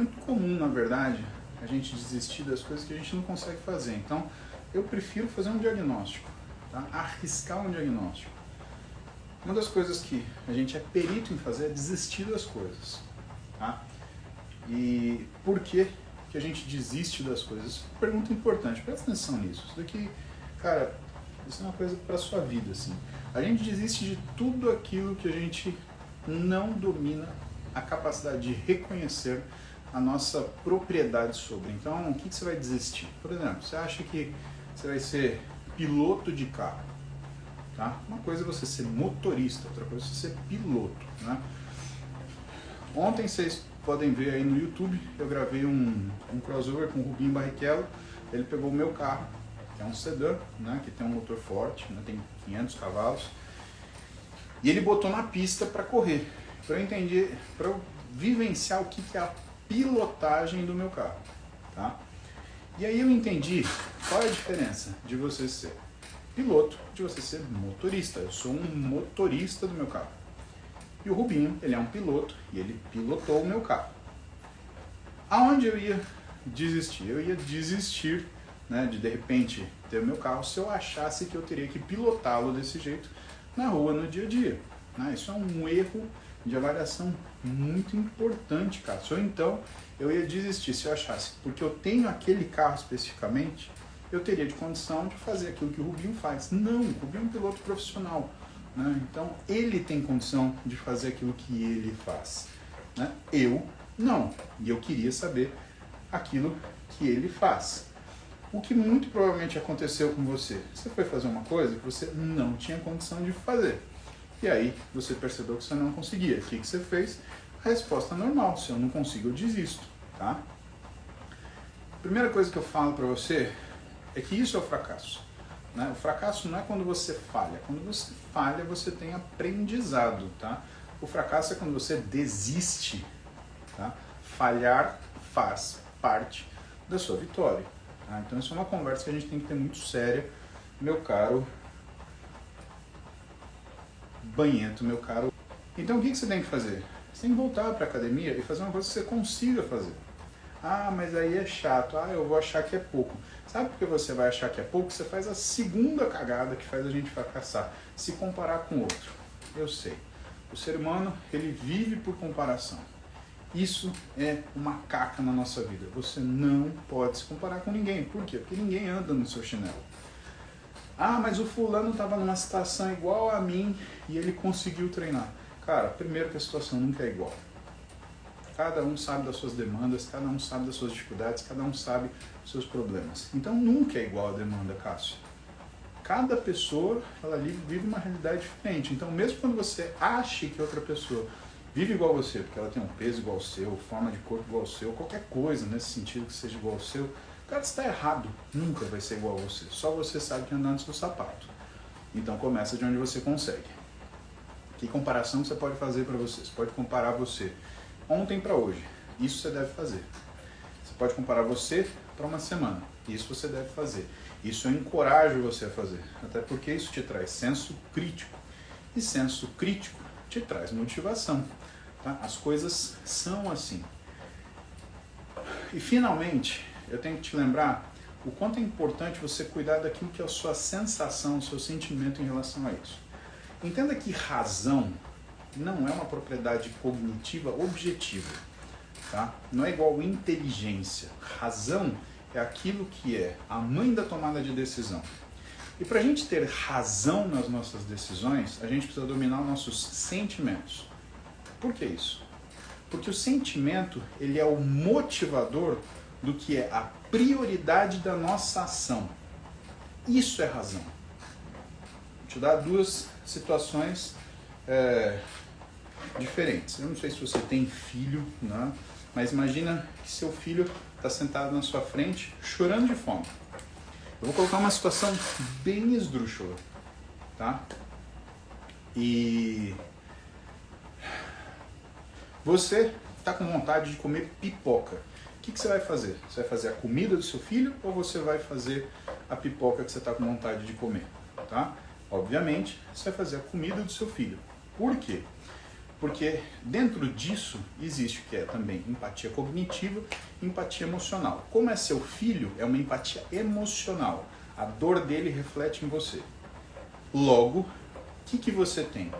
muito comum, na verdade, a gente desistir das coisas que a gente não consegue fazer. Então, eu prefiro fazer um diagnóstico, tá? Arriscar um diagnóstico. Uma das coisas que a gente é perito em fazer é desistir das coisas, tá? E por que a gente desiste das coisas? Pergunta importante, presta atenção nisso. Isso daqui, cara, isso é uma coisa para sua vida, assim. A gente desiste de tudo aquilo que a gente não domina a capacidade de reconhecer a nossa propriedade sobre. Então, o que você vai desistir? Por exemplo, você acha que você vai ser piloto de carro, tá? Uma coisa é você ser motorista, outra coisa é você ser piloto, né? Ontem vocês podem ver aí no YouTube, eu gravei um crossover com o Rubinho Barrichello. Ele pegou o meu carro, que é um sedã, né, que tem um motor forte, né, tem 500 cavalos, e ele botou na pista para correr, para eu entender, para eu vivenciar o que é a pilotagem do meu carro, tá? E aí eu entendi qual é a diferença de você ser piloto, de você ser motorista. Eu sou um motorista do meu carro. E o Rubinho, ele é um piloto e ele pilotou o meu carro. Aonde eu ia desistir? Eu ia desistir, né, de repente ter o meu carro se eu achasse que eu teria que pilotá-lo desse jeito na rua, no dia a dia, né? Isso é um erro de avaliação muito importante, cara. Ou então eu ia desistir se eu achasse, porque eu tenho aquele carro especificamente, eu teria de condição de fazer aquilo que o Rubinho faz. Não, o Rubinho é um piloto profissional, né? Então ele tem condição de fazer aquilo que ele faz, né? Eu não, e eu queria saber aquilo que ele faz. O que muito provavelmente aconteceu com você? Você foi fazer uma coisa que você não tinha condição de fazer. E aí você percebeu que você não conseguia. O que você fez? A resposta normal. Se eu não consigo, eu desisto, tá? Primeira coisa que eu falo para você é que isso é o fracasso, né? O fracasso não é quando você falha. Quando você falha, você tem aprendizado, tá? O fracasso é quando você desiste, tá? Falhar faz parte da sua vitória. Tá? Então isso é uma conversa que a gente tem que ter muito séria, meu caro banhento, meu caro. Então o que você tem que fazer? Você tem que voltar para a academia e fazer uma coisa que você consiga fazer. Ah, mas aí é chato. Ah, eu vou achar que é pouco. Sabe por que você vai achar que é pouco? Você faz a segunda cagada que faz a gente fracassar. Se comparar com outro. Eu sei. O ser humano, ele vive por comparação. Isso é uma caca na nossa vida. Você não pode se comparar com ninguém. Por quê? Porque ninguém anda no seu chinelo. Ah, mas o fulano estava numa situação igual a mim e ele conseguiu treinar. Cara, primeiro que a situação nunca é igual. Cada um sabe das suas demandas, cada um sabe das suas dificuldades, cada um sabe dos seus problemas. Então nunca é igual a demanda, Cássio. Cada pessoa, ela vive uma realidade diferente. Então mesmo quando você ache que outra pessoa vive igual a você, porque ela tem um peso igual ao seu, forma de corpo igual ao seu, qualquer coisa nesse sentido que seja igual ao seu, cara, está errado. Nunca vai ser igual a você. Só você sabe que andar no seu sapato. Então começa de onde você consegue. Que comparação você pode fazer para você? Você pode comparar você ontem para hoje. Isso você deve fazer. Você pode comparar você para uma semana. Isso você deve fazer. Isso eu encorajo você a fazer. Até porque isso te traz senso crítico. E senso crítico te traz motivação. Tá? As coisas são assim. E finalmente, eu tenho que te lembrar o quanto é importante você cuidar daquilo que é a sua sensação, o seu sentimento em relação a isso. Entenda que razão não é uma propriedade cognitiva objetiva, tá? Não é igual inteligência. Razão é aquilo que é a mãe da tomada de decisão. E para a gente ter razão nas nossas decisões, a gente precisa dominar os nossos sentimentos. Por que isso? Porque o sentimento, ele é o motivador do que é a prioridade da nossa ação. Isso é razão. Vou te dar duas situações diferentes. Eu não sei se você tem filho, né? Mas imagina que seu filho está sentado na sua frente chorando de fome. Eu vou colocar uma situação bem esdrúxula, tá? E você está com vontade de comer pipoca. O que você vai fazer? Você vai fazer a comida do seu filho ou você vai fazer a pipoca que você está com vontade de comer? Tá? Obviamente, você vai fazer a comida do seu filho. Por quê? Porque dentro disso existe o que é também empatia cognitiva e empatia emocional. Como é seu filho, é uma empatia emocional. A dor dele reflete em você. Logo, o que você tem?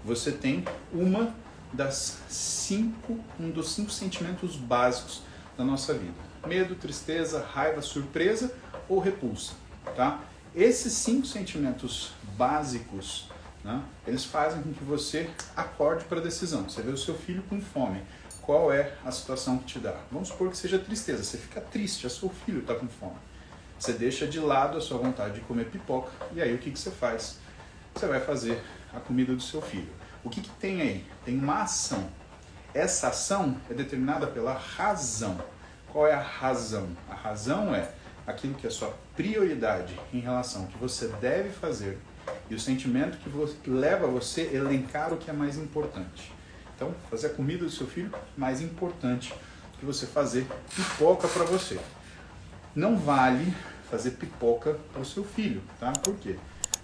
Você tem um dos 5 sentimentos básicos da nossa vida. Medo, tristeza, raiva, surpresa ou repulsa. Tá? Esses 5 sentimentos básicos, né, eles fazem com que você acorde para a decisão. Você vê o seu filho com fome. Qual é a situação que te dá? Vamos supor que seja tristeza. Você fica triste, o seu filho está com fome. Você deixa de lado a sua vontade de comer pipoca e aí o que você faz? Você vai fazer a comida do seu filho. O que tem aí? Tem uma ação. Essa ação é determinada pela razão. Qual é a razão? A razão é aquilo que é a sua prioridade em relação ao que você deve fazer e o sentimento que leva você a elencar o que é mais importante. Então, fazer a comida do seu filho é mais importante do que você fazer pipoca para você. Não vale fazer pipoca para o seu filho, tá? Por quê?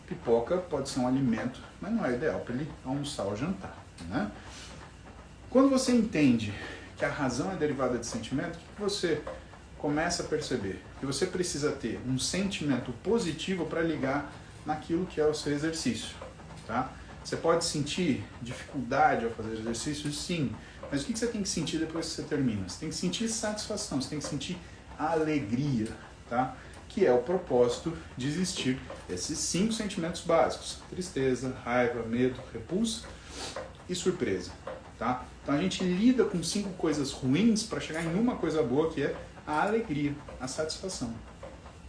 Pipoca pode ser um alimento, mas não é ideal para ele almoçar ou jantar, né? Quando você entende que a razão é derivada de sentimento, o que você começa a perceber? Que você precisa ter um sentimento positivo para ligar naquilo que é o seu exercício, tá? Você pode sentir dificuldade ao fazer exercício? Sim. Mas o que você tem que sentir depois que você termina? Você tem que sentir satisfação, você tem que sentir alegria, tá? Que é o propósito de existir esses 5 sentimentos básicos: tristeza, raiva, medo, repulsa e surpresa, tá? Então a gente lida com 5 coisas ruins para chegar em uma coisa boa, que é a alegria, a satisfação.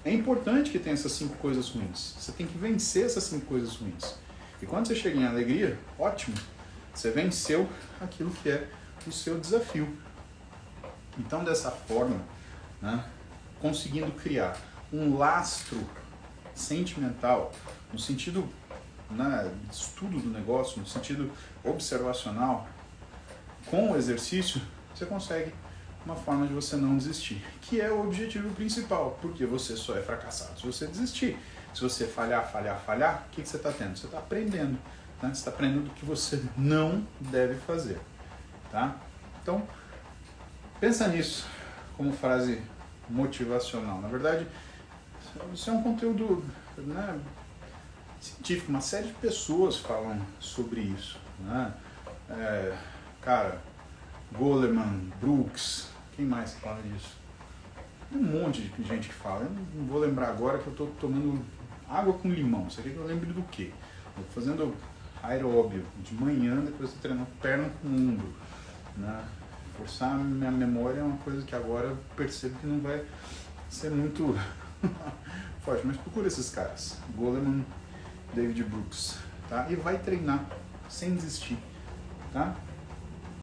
É importante que tenha essas 5 coisas ruins. Você tem que vencer essas 5 coisas ruins. E quando você chega em alegria, ótimo, você venceu aquilo que é o seu desafio. Então, dessa forma, né, conseguindo criar um lastro sentimental, no sentido, né, de estudo do negócio, no sentido observacional, com o exercício, você consegue uma forma de você não desistir, que é o objetivo principal, porque você só é fracassado se você desistir. Se você falhar, o que você está tendo? Você está aprendendo, né? Você está aprendendo o que você não deve fazer, tá? Então, pensa nisso como frase motivacional. Na verdade, isso é um conteúdo, né, científico. Uma série de pessoas falam sobre isso, né? Goleman, Brooks, quem mais fala disso? Tem um monte de gente que fala. Eu não vou lembrar agora, que eu estou tomando água com limão. Você quer que eu lembre do quê? Eu estou fazendo aeróbio de manhã, depois estou treinando perna com ombro, né? Forçar a minha memória é uma coisa que agora eu percebo que não vai ser muito forte. Mas procura esses caras, Goleman, David Brooks, tá? E vai treinar sem desistir, tá?